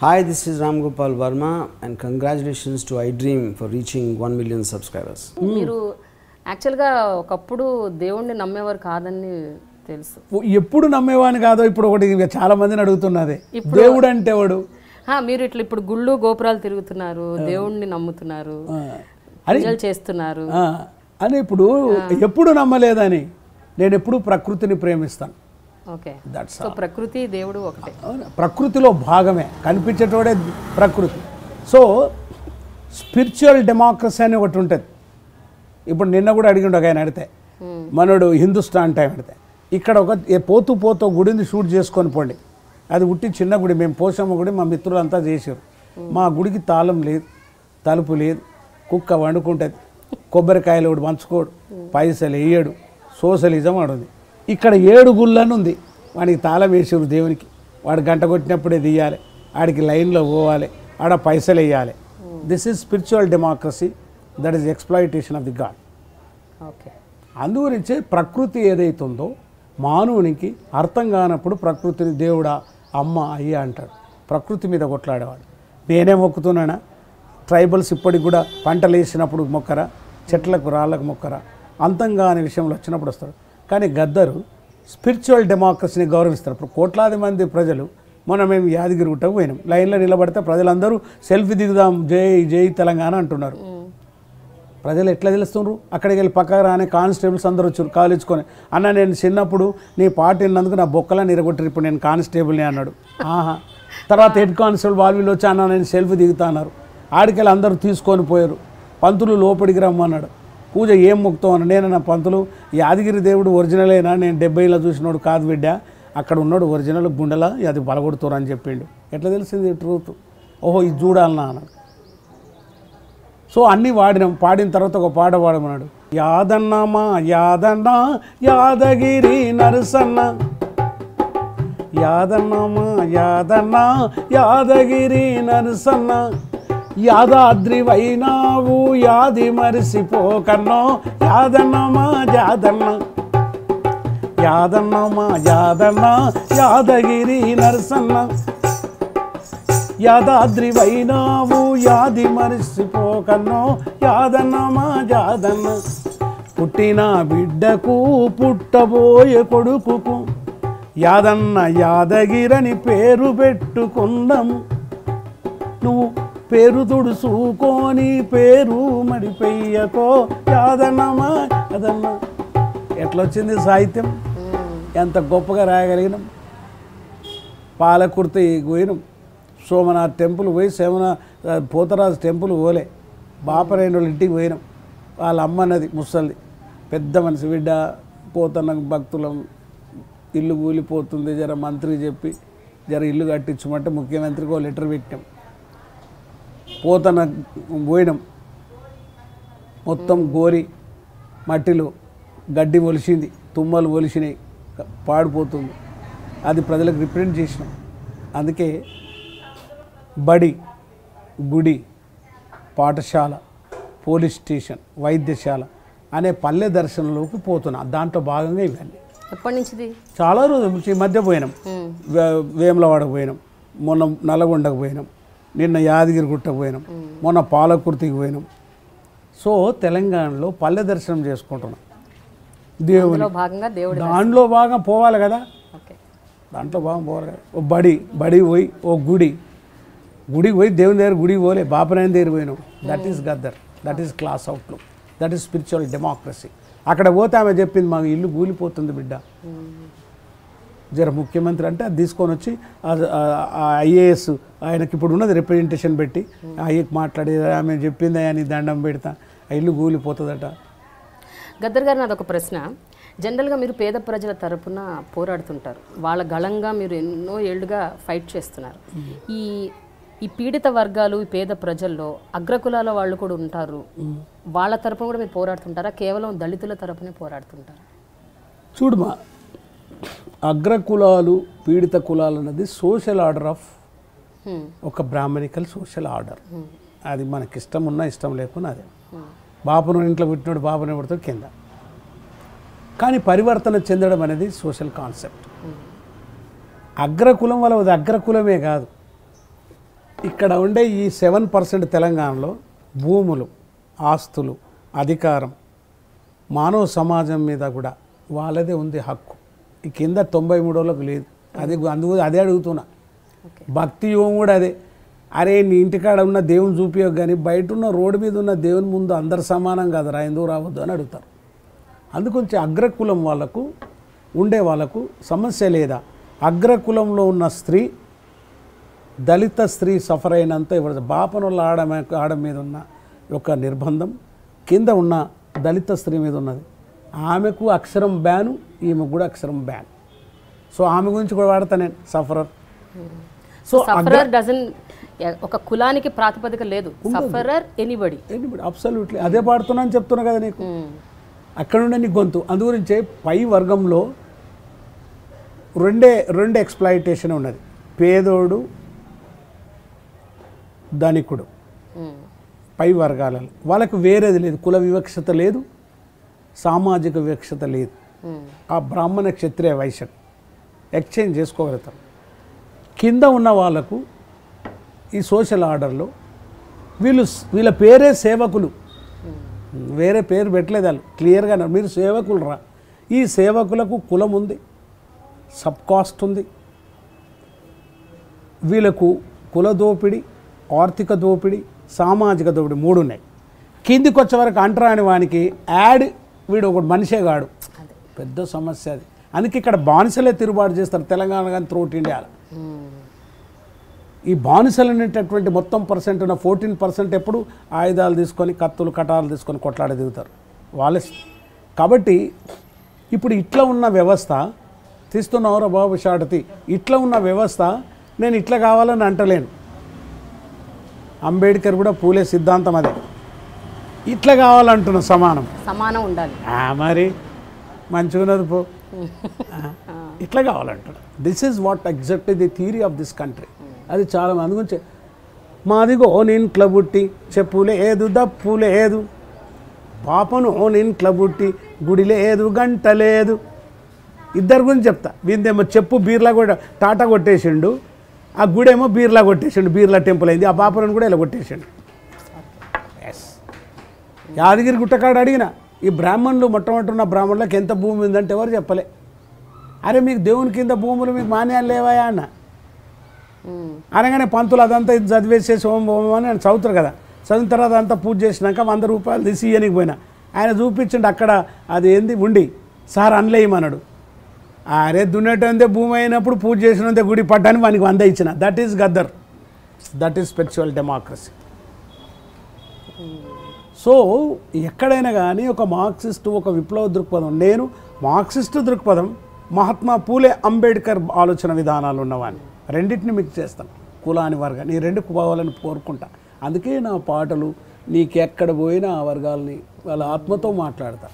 Hi, this is Ram Gopal Verma and congratulations to iDream for reaching 1 million subscribers. మీరు యాక్చువల్గా ఒకప్పుడు దేవుణ్ణి నమ్మేవారు కాదని తెలుసు. ఎప్పుడు నమ్మేవాని కాదో ఇప్పుడు ఒకటి చాలా మందిని అడుగుతున్నదే దేవుడు అంటే ఎవడు. మీరు ఇట్లా ఇప్పుడు గుళ్ళు గోపురాలు తిరుగుతున్నారు, దేవుణ్ణి నమ్ముతున్నారు, పూజలు చేస్తున్నారు అని ఇప్పుడు ఎప్పుడు నమ్మలేదని. నేను ఎప్పుడు ప్రకృతిని ప్రేమిస్తాను. ఓకే, సో ప్రకృతి దేవుడు ఒకటే, ప్రకృతిలో భాగమే, కనిపించేటోడే ప్రకృతి. సో స్పిరిచువల్ డెమోక్రసీ అని ఒకటి ఉంటుంది. ఇప్పుడు నిన్న కూడా అడిగిండు ఒక ఆయన, అడితే మనోడు హిందుస్థాన్ టైం అడితే, ఇక్కడ ఒక పోతూ పోతూ గుడిని షూట్ చేసుకొని పోండి. అది ఉట్టి చిన్న గుడి, మేము పోసమ్మ గుడి మా మిత్రులంతా చేసారు. మా గుడికి తాళం లేదు, తలుపు లేదు, కుక్క వండుకుంటుంది, కొబ్బరికాయలు ఒకటి పంచుకోడు, పైసలు వేయడు, సోషలిజం ఆడుంది. ఇక్కడ 7 గుళ్ళని ఉంది, వాడికి తాళం వేసారు దేవునికి. వాడు గంట కొట్టినప్పుడే తీయాలి, ఆడికి లైన్లో పోవాలి, ఆడ పైసలు వేయాలి. This is spiritual democracy, that is exploitation of the god. Okay, అందుగురించే ప్రకృతి ఏదైతుందో మానవునికి అర్థం కానప్పుడు ప్రకృతిని దేవుడా అమ్మ అయ్యా అంటాడు. ప్రకృతి మీద కొట్లాడేవాడు. నేనే మొక్కుతున్నానా? ట్రైబల్స్ ఇప్పటికి కూడా పంటలు వేసినప్పుడు మొక్కరా, చెట్లకు రాళ్ళకు మొక్కరా, అంతం కాని విషయంలో వచ్చినప్పుడు వస్తాడు. కానీ గద్దరు స్పిరిచువల్ డెమోక్రసీని గౌరవిస్తారు. ఇప్పుడు కోట్లాది మంది ప్రజలు, మొన్న మేము యాదగిరి గుట్టకు పోయినాం, లైన్లో నిలబడితే ప్రజలందరూ సెల్ఫీ దిగుదాం, జై జై తెలంగాణ అంటున్నారు. ప్రజలు ఎట్లా తెలుస్తున్నారు? అక్కడికి వెళ్ళి పక్కన రాని కానిస్టేబుల్స్ అందరూ వచ్చారు కాలేజుకొని. అన్న నేను చిన్నప్పుడు నీ పాట విన్నందుకు నా బొక్కలని నిరగొట్టారు, ఇప్పుడు నేను కానిస్టేబుల్ని అన్నాడు. ఆహా. తర్వాత హెడ్ కానిస్టేబుల్ వాళ్ళు వచ్చి అన్న నేను సెల్ఫీ దిగుతా అన్నారు. ఆడికెళ్ళి అందరూ తీసుకొని పోయారు. పంతులు లోపలికి రమ్మన్నాడు. పూజ ఏం మొక్కుతాం అన్న. నేనన్నా పంతులు యాదగిరి దేవుడు ఒరిజినలేనా? నేను 70లో చూసినోడు కాదు బిడ్డ, అక్కడ ఉన్నాడు ఒరిజినల్ గుండెల, అది బలగొడుతారు అని చెప్పిండు. ఎట్లా తెలిసింది ట్రూత్? ఓహో ఇది చూడాలన్నా అన్నాడు. సో అన్నీ వాడినాం. పాడిన తర్వాత ఒక పాట పాడమన్నాడు. యాదన్నమా యాదన్న యాదగిరి నరసన్న, యాదన్నమా యాదన్న యాదగిరి నరసన్న, యాదాద్రి వైనావు యాది మరిసిపోకన్నో, యాదన్నమా యాదన్న యాదన్నమా యాదన్న యాదగిరి నరసన్న, యాదాద్రి వైనావు యాది మరిసిపోకన్నో, యాదన్నమా యాదన్న. పుట్టిన బిడ్డకు పుట్టబోయే కొడుకుకు యాదన్న యాదగిరని పేరు పెట్టుకున్నాము. నువ్వు పేరు తుడుచుకొని పేరు మడిపెయ్యకో, యాదన్నమా యాదన్న. ఎట్లా వచ్చింది సాహిత్యం? ఎంత గొప్పగా రాయగలిగినాం. పాలకుర్తి పోయినాం, సోమనాథ్ టెంపుల్ పోయి, పోతరాజు టెంపుల్ పోలే, బాపరైన వాళ్ళ ఇంటికి పోయినాం. వాళ్ళ అమ్మన్నది ముసలిది, పెద్ద మనిషి బిడ్డ, పోతన్న భక్తులం, ఇల్లు కూలిపోతుంది, జర మంత్రికి చెప్పి జర ఇల్లు కట్టించమంటే ముఖ్యమంత్రికి ఒక లెటర్ పెట్టాం. పోతన పోయినాం, మొత్తం గోరి మట్టిలో గడ్డి ఒలిసింది, తుమ్మలు ఒలిసినాయి, పాడిపోతుంది. అది ప్రజలకు రిప్రజెంట్ చేసినాం. అందుకే బడి, గుడి, పాఠశాల, పోలీస్ స్టేషన్, వైద్యశాల అనే పల్లె దర్శనంలోకి పోతున్నా. దాంట్లో భాగంగా ఇవన్నీ. ఎప్పటి నుంచి? చాలా రోజుల నుంచి. ఈ మధ్య పోయినాం, వేములవాడకు పోయినాం, మొన్న నల్లగొండకు పోయినాం, నిన్న యాదగిరి గుట్టకు పోయినాం, మొన్న పాలకుర్తికి పోయినాం. సో తెలంగాణలో పల్లె దర్శనం చేసుకుంటున్నాం. దేవుని దాంట్లో భాగం పోవాలి కదా, దాంట్లో భాగం పోవాలి కదా. ఓ బడి పోయి, ఓ గుడికి పోయి దేవుని దగ్గర గుడికి పోలే, బాపనాయన దగ్గర పోయినాం. That is Gaddar, that is class outlook, that is spiritual democracy. అక్కడ పోతే ఆమె చెప్పింది, మాకు ఇల్లు కూలిపోతుంది బిడ్డ, జర ముఖ్యమంత్రి అంటే అది తీసుకొని వచ్చి ఐఏఎస్ ఆయనకి ఇప్పుడు ఉన్నది రిప్రజెంటేషన్ పెట్టి అయ్యకి మాట్లాడి ఆమె చెప్పింది అని దండం పెడతా, ఆ ఇల్లు కూలిపోతుందట. గద్దర్ గారు, నాదొక ప్రశ్న. జనరల్గా మీరు పేద ప్రజల తరపున పోరాడుతుంటారు, వాళ్ళ గళంగా మీరు ఎన్నో ఏళ్ళుగా ఫైట్ చేస్తున్నారు. ఈ పీడిత వర్గాలు, ఈ పేద ప్రజల్లో అగ్రకులాల వాళ్ళు కూడా ఉంటారు, వాళ్ళ తరపున కూడా మీరు పోరాడుతుంటారా? కేవలం దళితుల తరపునే పోరాడుతుంటారా? చూడమా, అగ్రకులాలు పీడిత కులాలు అన్నది సోషల్ ఆర్డర్ ఆఫ్ ఒక బ్రాహ్మణికల్ సోషల్ ఆర్డర్. అది మనకి ఇష్టం ఉన్నా ఇష్టం లేకున్నా అదే. బాపును ఇంట్లో పుట్టినోడు బాపునే పుడతాడు కింద. కానీ పరివర్తన చెందడం అనేది సోషల్ కాన్సెప్ట్. అగ్రకులం వల్ల అది అగ్రకులమే కాదు, ఇక్కడ ఉండే ఈ 7% తెలంగాణలో భూములు, ఆస్తులు, అధికారం, మానవ సమాజం మీద కూడా వాళ్ళదే ఉంది హక్కు. ఈ కింద 93 లేదు. అదే అడుగుతున్నా. భక్తి యోగం కూడా అదే. అరే నీ ఇంటికాడ ఉన్న దేవుని చూపించక కానీ బయట ఉన్న రోడ్డు మీద ఉన్న దేవుని ముందు అందరు సమానం కదరా, ఎందుకు రావద్దు అని అడుగుతారు. అందుకొంచెం అగ్రకులం వాళ్ళకు ఉండే వాళ్ళకు సమస్య లేదా? అగ్రకులంలో ఉన్న స్త్రీ, దళిత స్త్రీ సఫర్ అయినంత ఎవరు బాపనుల ఆడ మీద ఉన్న ఒక నిర్బంధం కింద ఉన్న దళిత స్త్రీ మీద ఉన్నది. ఆమెకు అక్షరం బ్యాను, ఈమెకు కూడా అక్షరం బ్యాన్. సో ఆమె గురించి కూడా వాడతా నేను, సఫరర్. సో సఫరర్ డజన్ ఒక కులానికి ప్రాతిపదిక లేదు, సఫరర్ ఎనీబడి అబ్సల్యూట్లీ. అదే పాడుతున్నాను చెప్తున్నా కదా నీకు, అక్కడ ఉండే నీ గొంతు. అందుగురించే పై వర్గంలో రెండు ఎక్స్ప్లాయిటేషన్ ఉన్నది, పేదోడు, ధనికుడు. పై వర్గాలలో వాళ్ళకు వేరేది లేదు, కుల వివక్షత లేదు, సామాజిక వివక్షత లేదు. ఆ బ్రాహ్మణ, క్షత్రియ, వైశ్యం ఎక్స్చేంజ్ చేసుకోగలుగుతారు. కింద ఉన్న వాళ్ళకు ఈ సోషల్ ఆర్డర్లో వీళ్ళ పేరే సేవకులు, వేరే పేరు పెట్టలేదు వాళ్ళు, క్లియర్గా మీరు సేవకులు రా. ఈ సేవకులకు కులం ఉంది, సబ్ కాస్ట్ ఉంది. వీళ్ళకు కుల దోపిడి, ఆర్థిక దోపిడి, సామాజిక దోపిడి 3 ఉన్నాయి. కిందికి వచ్చే వరకు అంటరాని వానికి యాడ్ వీడు ఒకటి మనిషే కాడు, పెద్ద సమస్య అది. అందుకే ఇక్కడ బానిసలే తిరుగుబాటు చేస్తారు తెలంగాణ కానీ త్రూట్ ఇండియాలో. ఈ బానిసలు అనేటటువంటి మొత్తం పర్సెంట్ ఉన్న 14% ఎప్పుడు ఆయుధాలు తీసుకొని, కత్తులు, కటాలు తీసుకొని కొట్లాడి దిగుతారు వాళ్ళే. కాబట్టి ఇప్పుడు ఇట్లా ఉన్న వ్యవస్థ తీస్తున్నావురా బాబు షాటతి, ఇట్లా ఉన్న వ్యవస్థ నేను ఇట్లా కావాలని అంటలేను. అంబేద్కర్ కూడా పూలే సిద్ధాంతం అదే, ఇట్లా కావాలంటున్నా, సమానం ఉండాలి. మరి మంచిగున్నది పో, ఇట్లా కావాలంటున్నా. This is what exactly the theory of this country. అది చాలా మంది గురించి. మాదిగో నింట్ల బుట్టి చెప్పులేదు దప్పులేదు, పాపను నింట్ల బుట్టి గుడిలేదు గంట లేదు. ఇద్దరు గురించి చెప్తా. వీందేమో చెప్పు బీర్లా కూడా టాటా కొట్టేసిండు, ఆ గుడేమో బీర్లా కొట్టేసిండు, బీర్లా టెంపుల్ అయింది. ఆ పాపను కూడా ఇలా కొట్టేసిండు. ఎస్, యాదగిరి గుట్టకాడ అడిగిన ఈ బ్రాహ్మణులు, మొట్టమొదటి ఉన్న బ్రాహ్మణులకు ఎంత భూమి ఉందంటే ఎవరు చెప్పలే. అరే మీకు దేవుని కింద భూములు మీకు మాన్యాలు లేవాయా అన్న. అనగానే పంతులు అదంతా ఇది చదివేసేసి ఓం ఓం అని ఆయన చదువుతారు కదా. చదివిన తర్వాత అంతా పూజ చేసినాక 100 రూపాయలు తీసి ఇయ్యనికి పోయినా ఆయన చూపించండి అక్కడ అది ఏంది ఉండి, సార్ అనలేయమన్నాడు. అరే దున్నేటంతే భూమి అయినప్పుడు పూజ చేసినంతే గుడి పడ్డానికి వానికి 100 ఇచ్చిన. That is Gaddar, that is spiritual democracy. So ఎక్కడైనా కానీ ఒక మార్క్సిస్టు, ఒక విప్లవ దృక్పథం, నేను మార్క్సిస్టు దృక్పథం, మహాత్మా పూలే, అంబేద్కర్ ఆలోచన విధానాలు ఉన్నవాడిని, రెండింటిని మిక్స్ చేస్తాను. కులాని వర్గ నీ రెండు పోవాలని కోరుకుంటా. అందుకే నా పాటలు నీకెక్కడ పోయినా ఆ వర్గాలని వాళ్ళ ఆత్మతో మాట్లాడతా.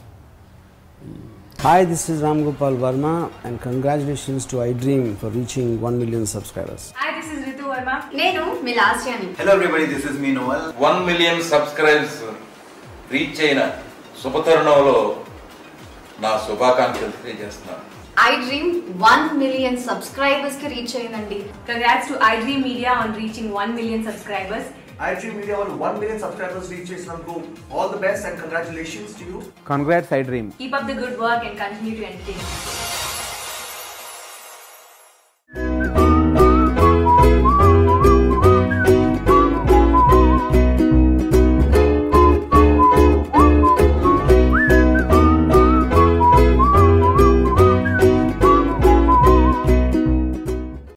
Hi, this is Ram Gopal Verma and congratulations to iDream for reaching 1 million subscribers. Hi, this is Ritu Verma. Nenu Milasyani. Hello everybody, this is me Noel. 1 million subscribers reach అయిన శుభతరుణంలో నా శుభాకాంక్షలు తెలియజేస్తున్నాను. iDream 1 million subscribers ki reach ayindandi. Congrats to iDream Media on reaching 1 million subscribers. iDream Media on 1 million subscribers reach చేసినందుకు all the best and congratulations to you. Congrats iDream. Keep up the good work and continue to entertain.